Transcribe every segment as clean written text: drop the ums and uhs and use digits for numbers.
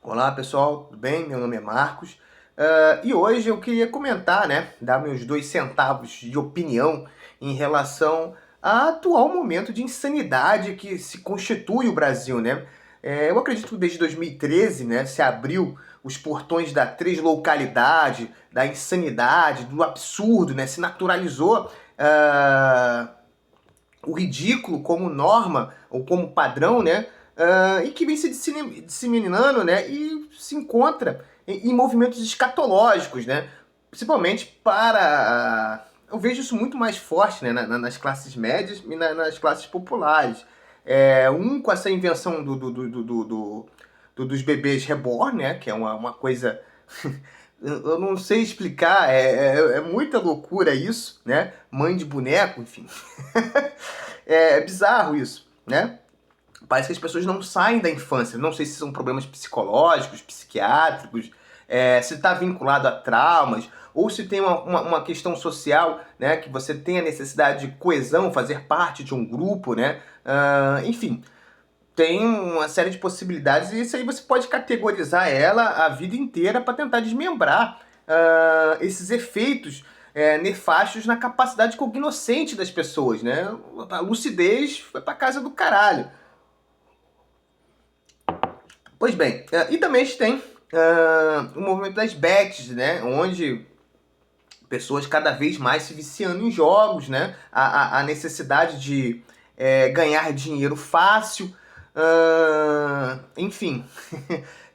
Olá pessoal, tudo bem? Meu nome é Marcos e hoje eu queria comentar, né, dar meus 2 centavos de opinião em relação ao atual momento de insanidade que se constitui o Brasil, né? Eu acredito que desde 2013, né, se abriu os portões da translocalidade, da insanidade, do absurdo, né? Se naturalizou o ridículo como norma ou como padrão, né? E que vem se disseminando, né? E se encontra em movimentos escatológicos, né? Principalmente para eu vejo isso muito mais forte, né, nas classes médias e nas classes populares. Com essa invenção dos bebês reborn, né, que é uma coisa eu não sei explicar, é muita loucura isso, né? Mãe de boneco, enfim. É bizarro isso, né? Parece que as pessoas não saem da infância. Não sei se são problemas psicológicos, psiquiátricos, se está vinculado a traumas, ou se tem uma questão social, né? Que você tem a necessidade de coesão, fazer parte de um grupo, né? Enfim, tem uma série de possibilidades e isso aí você pode categorizar ela a vida inteira para tentar desmembrar esses efeitos nefastos na capacidade cognoscente das pessoas, né? A lucidez foi para casa do caralho. Pois bem, e também a gente tem o movimento das bets, né? Onde pessoas cada vez mais se viciando em jogos, né? A necessidade de ganhar dinheiro fácil, enfim,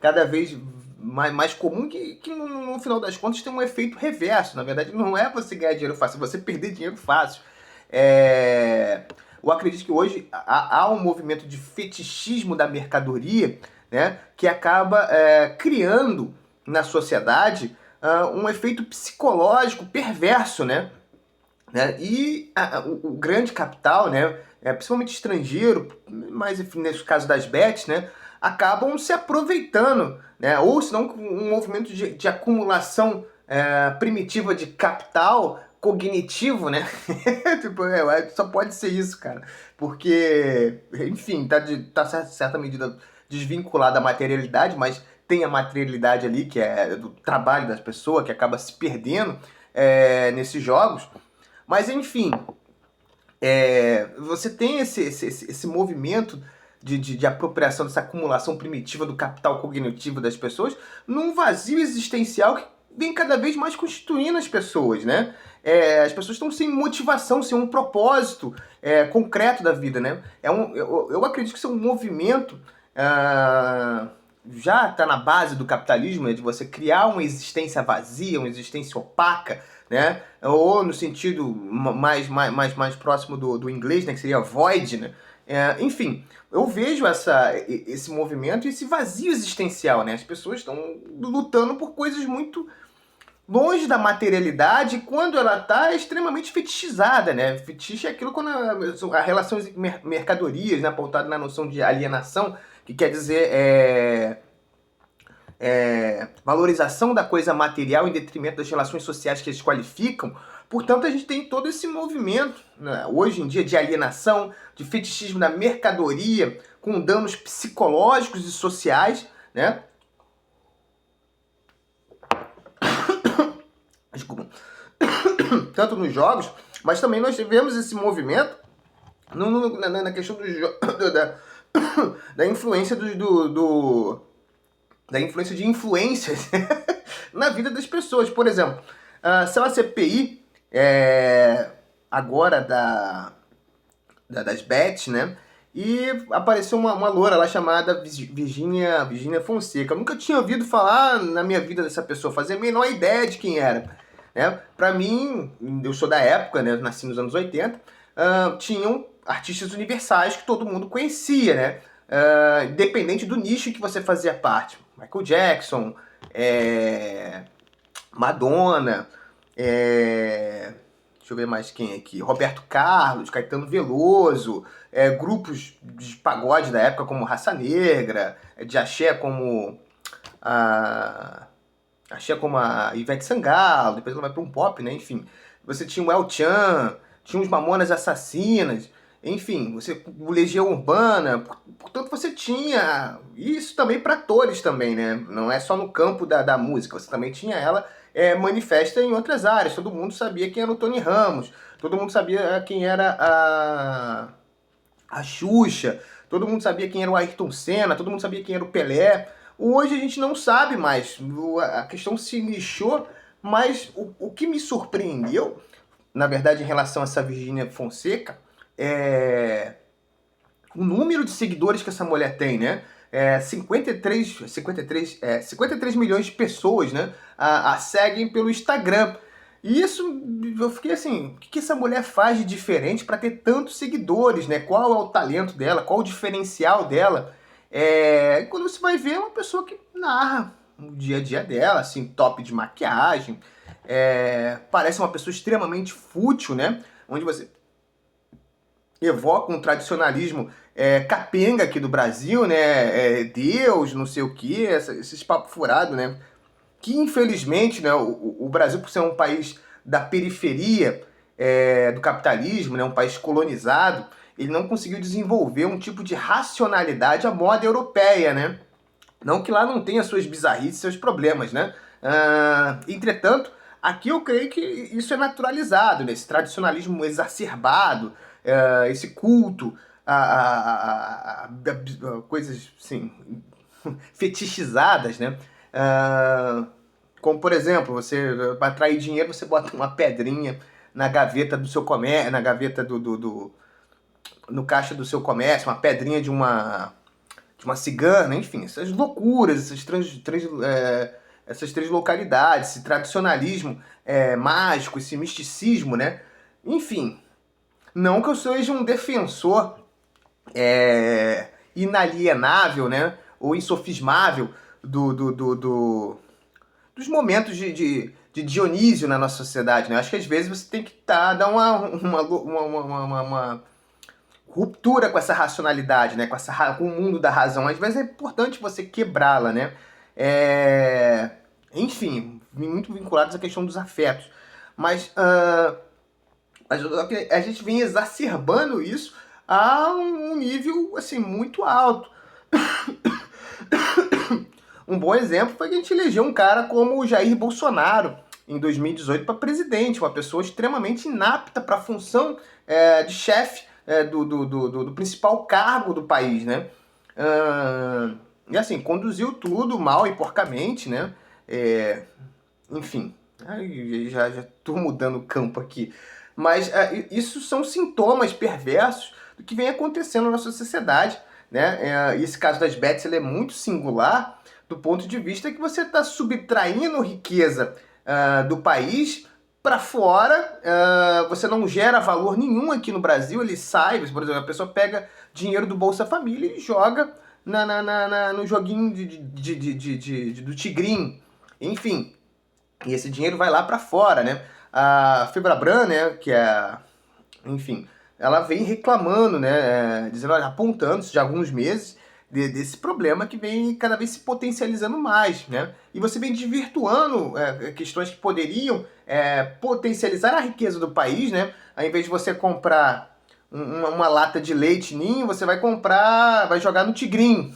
cada vez mais comum que no final das contas tem um efeito reverso. Na verdade, não é você ganhar dinheiro fácil, é você perder dinheiro fácil. Eu acredito que hoje há um movimento de fetichismo da mercadoria, né, que acaba criando na sociedade um efeito psicológico perverso, E o grande capital, né, principalmente estrangeiro, mas enfim, nesse caso das bets, né, acabam se aproveitando, né, ou senão um movimento de acumulação primitiva de capital cognitivo, né? Tipo, só pode ser isso, cara. Porque, enfim, tá certa medida desvinculado da materialidade, mas tem a materialidade ali, que é do trabalho das pessoas, que acaba se perdendo nesses jogos. Mas, enfim, você tem esse movimento de apropriação, dessa acumulação primitiva do capital cognitivo das pessoas, num vazio existencial que vem cada vez mais constituindo as pessoas, né? As pessoas estão sem motivação, sem um propósito concreto da vida, né? Eu acredito que isso é um movimento já está na base do capitalismo, né, de você criar uma existência vazia, uma existência opaca, né? Ou no sentido mais próximo do inglês, né? Que seria void, né? Enfim, eu vejo esse movimento e esse vazio existencial, né? As pessoas estão lutando por coisas muito longe da materialidade quando ela está extremamente fetichizada, né? Fetiche é aquilo quando a relação de mercadorias, né, apontada na noção de alienação, que quer dizer valorização da coisa material em detrimento das relações sociais que as qualificam. Portanto, a gente tem todo esse movimento, né, hoje em dia, de alienação, de fetichismo da mercadoria, com danos psicológicos e sociais, né? Desculpa. Tanto nos jogos, mas também nós tivemos esse movimento na questão da influência da influência de influências na vida das pessoas. Por exemplo, saiu a CPI agora das bets, né? E apareceu uma loura lá chamada Virginia Fonseca. Eu nunca tinha ouvido falar na minha vida dessa pessoa, fazia a menor ideia de quem era. Né? Pra mim, eu sou da época, né? Eu nasci nos anos 80, tinham artistas universais que todo mundo conhecia, né? Independente do nicho que você fazia parte. Michael Jackson, Madonna, deixa eu ver mais quem aqui. Roberto Carlos, Caetano Veloso, grupos de pagode da época como Raça Negra, de axé como a Ivete Sangalo, depois ela vai para um pop, né? Enfim, você tinha o El Chan, tinha os Mamonas Assassinas, enfim, você Legião Urbana, portanto você tinha isso também para atores também, né? Não é só no campo da música, você também tinha ela manifesta em outras áreas. Todo mundo sabia quem era o Tony Ramos, todo mundo sabia quem era a Xuxa, todo mundo sabia quem era o Ayrton Senna, todo mundo sabia quem era o Pelé. Hoje a gente não sabe mais, a questão se nichou, mas o que me surpreendeu, na verdade, em relação a essa Virgínia Fonseca, é o número de seguidores que essa mulher tem, né? 53 milhões de pessoas, né, a seguem pelo Instagram. E isso, eu fiquei assim, o que essa mulher faz de diferente para ter tantos seguidores, né? Qual é o talento dela, qual o diferencial dela? Quando você vai ver, é uma pessoa que narra o dia a dia dela, assim, top de maquiagem, parece uma pessoa extremamente fútil, né? Onde você evoca um tradicionalismo capenga aqui do Brasil, né? Deus, não sei o que, esses papos furados, né? Que infelizmente, né, o Brasil, por ser um país da periferia do capitalismo, né, um país colonizado, ele não conseguiu desenvolver um tipo de racionalidade à moda europeia, né? Não que lá não tenha suas bizarrices, seus problemas, né? Entretanto, aqui eu creio que isso é naturalizado, né? Esse tradicionalismo exacerbado, esse culto a coisas, assim, fetichizadas, né? Como, por exemplo, você, para atrair dinheiro, você bota uma pedrinha na gaveta do seu comércio, na gaveta no caixa do seu comércio, uma pedrinha de uma cigana, enfim, essas loucuras, essas três localidades, esse tradicionalismo mágico, esse misticismo, né? Enfim, não que eu seja um defensor inalienável, né? Ou insofismável dos momentos de Dionísio na nossa sociedade, né? Acho que às vezes você tem que dar uma ruptura com essa racionalidade, né? Com o mundo da razão. Às vezes é importante você quebrá-la, né? Enfim, muito vinculados à questão dos afetos. Mas a gente vem exacerbando isso a um nível assim muito alto. Um bom exemplo foi que a gente elegeu um cara como o Jair Bolsonaro em 2018 para presidente, uma pessoa extremamente inapta para a função de chefe do principal cargo do país, né? E assim, conduziu tudo mal e porcamente, né? Enfim, já estou mudando o campo aqui. Mas isso são sintomas perversos do que vem acontecendo na nossa sociedade, né? E esse caso das Bets ele é muito singular do ponto de vista que você está subtraindo riqueza do país para fora, você não gera valor nenhum aqui no Brasil, ele sai, por exemplo, a pessoa pega dinheiro do Bolsa Família e joga no joguinho do Tigrinho, enfim, e esse dinheiro vai lá para fora, né? A Febraban, né, que é, enfim, ela vem reclamando, né, dizendo, apontando isso de alguns meses, desse problema que vem cada vez se potencializando mais, né? E você vem desvirtuando questões que poderiam potencializar a riqueza do país, né? Ao invés de você comprar uma lata de leite ninho, você vai jogar no Tigrinho.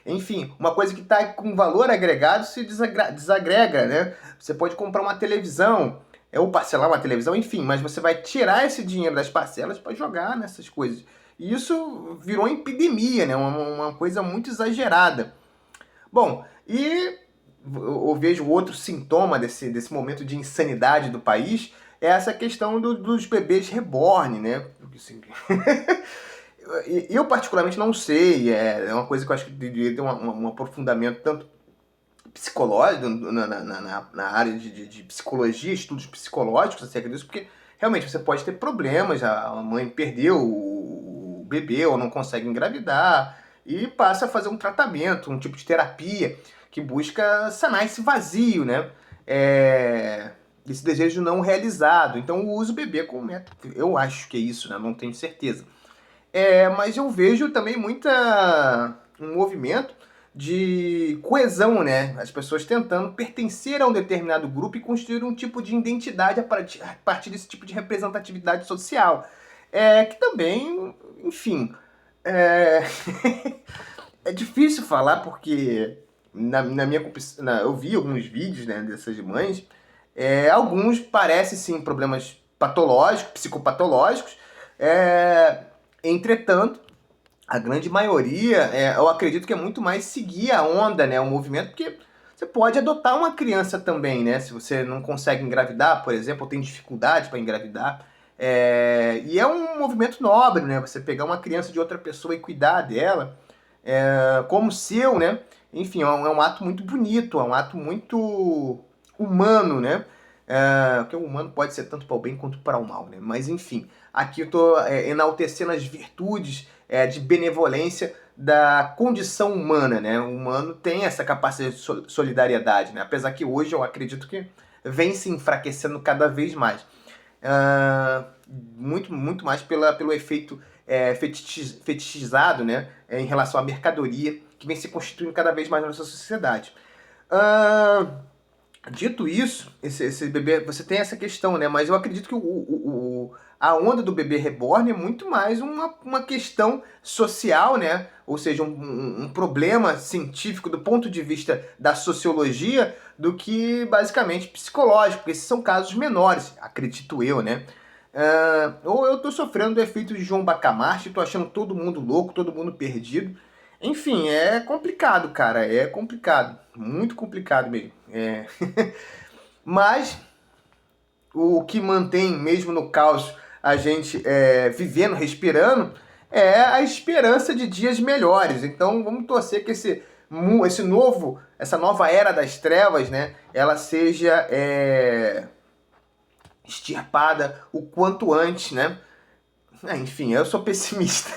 Enfim, uma coisa que está com valor agregado se desagrega, né? Você pode comprar uma televisão, ou parcelar uma televisão, enfim, mas você vai tirar esse dinheiro das parcelas para jogar nessas coisas. E isso virou epidemia, né? Uma coisa muito exagerada. Bom, e eu vejo outro sintoma desse momento de insanidade do país, é essa questão dos bebês reborn, né? Assim, eu particularmente não sei, é uma coisa que eu acho que deveria ter um aprofundamento tanto psicológico, na área de psicologia, estudos psicológicos acerca disso, porque realmente você pode ter problemas, a mãe perdeu o bebê ou não consegue engravidar e passa a fazer um tratamento, um tipo de terapia que busca sanar esse vazio, né? Esse desejo não realizado. Então usa o bebê como método. Eu acho que é isso, né? Não tenho certeza. Mas eu vejo também um movimento de coesão, né? As pessoas tentando pertencer a um determinado grupo e construir um tipo de identidade a partir desse tipo de representatividade social. que também, enfim, é, é difícil falar porque na minha eu vi alguns vídeos, né, dessas mães, alguns parecem sim problemas patológicos, psicopatológicos, entretanto, a grande maioria, eu acredito que é muito mais seguir a onda, né, o movimento, porque você pode adotar uma criança também, né, se você não consegue engravidar, por exemplo, ou tem dificuldade para engravidar, e é um movimento nobre, né, você pegar uma criança de outra pessoa e cuidar dela, como seu, né, enfim, é um ato muito bonito, é um ato muito humano, né, porque o humano pode ser tanto para o bem quanto para o mal, né, mas enfim, aqui eu estou enaltecendo as virtudes de benevolência da condição humana, né? O humano tem essa capacidade de solidariedade, né? Apesar que hoje eu acredito que vem se enfraquecendo cada vez mais. Muito mais pelo efeito fetichizado, né? Em relação à mercadoria, que vem se constituindo cada vez mais na nossa sociedade. Dito isso, esse bebê, você tem essa questão, né? Mas eu acredito que a onda do bebê reborn é muito mais uma questão social, né? Ou seja, um problema científico do ponto de vista da sociologia do que basicamente psicológico, porque esses são casos menores, acredito eu, né? Ou eu tô sofrendo do efeito de João Bacamarte, tô achando todo mundo louco, todo mundo perdido. Enfim, é complicado, cara. É complicado. Muito complicado mesmo. Mas o que mantém, mesmo no caos, a gente vivendo, respirando, é a esperança de dias melhores. Então vamos torcer que essa nova era das trevas, né, ela seja extirpada o quanto antes, né? Enfim, eu sou pessimista.